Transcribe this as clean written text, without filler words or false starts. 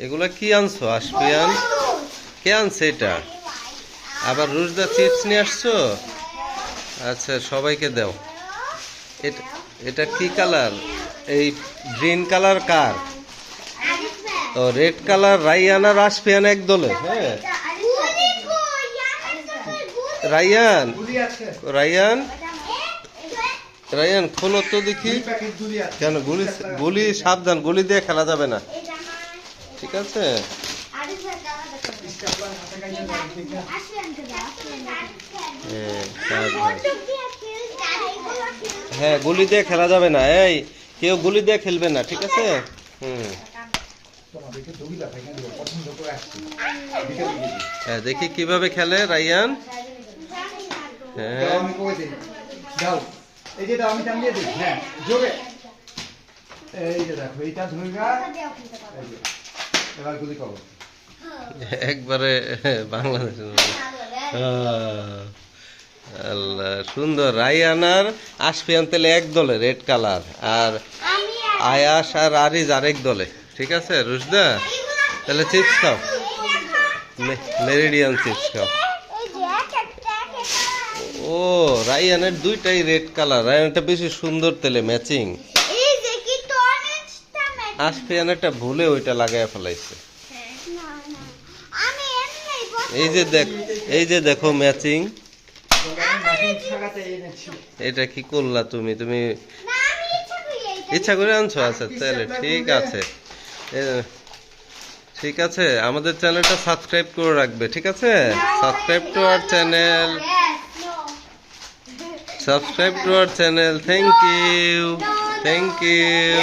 এগুলা কি আনছো আশপিয়ান? কে আনছে এটা? আবার রুশদা চিপস নিয়ে আসছো? আচ্ছা সবাইকে দাও। এটা এটা কি কালার? এই গ্রিন কালার কার? ও রেড কালার রাইয়ান আর আশপিয়ান এক দলে। হ্যাঁ রাইয়ান, রাইয়ান, রাইয়ান খোলো তো দেখি। কেন গুলি? গুলি সাবধান, গুলি দিয়ে খেলা যাবে না, ঠিক আছে? হ্যাঁ গুলি দিয়ে খেলা যাবে না, এই কেউ গুলি দিয়ে খেলবে না, ঠিক আছে? হুম হ্যাঁ দেখি কিভাবে খেলে রাইয়ান। হ্যাঁ এই যে আমি টান দিয়ে দিই। হ্যাঁ জোরে। এই যে দেখো এইটা ধরবা। এই যে এবার গুলি করো। একবারে বাংলাদেশের আল্লাহ সুন্দর। রাইয়ান আর আশফিয়ান তেলে এক দলে রেড কালার, আর আয়াস আর আরিজ আরেক দলে, ঠিক আছে? রুশদা তাহলে চিপস খাও, মেরিডিয়ান চিপস খাও। ও রাইয়ানের দুইটাই রেড কালার, রাইয়ানটা বেশি সুন্দর তেলে ম্যাচিং। আশফিয়ানেরটা ভুলে ওইটা লাগায় ফেলাইছে। এই যে দেখ, এই যে দেখো ম্যাচিং। এটা কি করলা তুমি? তুমি ইচ্ছা করে আনছো? আচ্ছা তাহলে ঠিক আছে, ঠিক আছে। আমাদের চ্যানেলটা সাবস্ক্রাইব করে রাখবে, ঠিক আছে? Subscribe to our channel, subscribe to our channel. Thank you, thank you.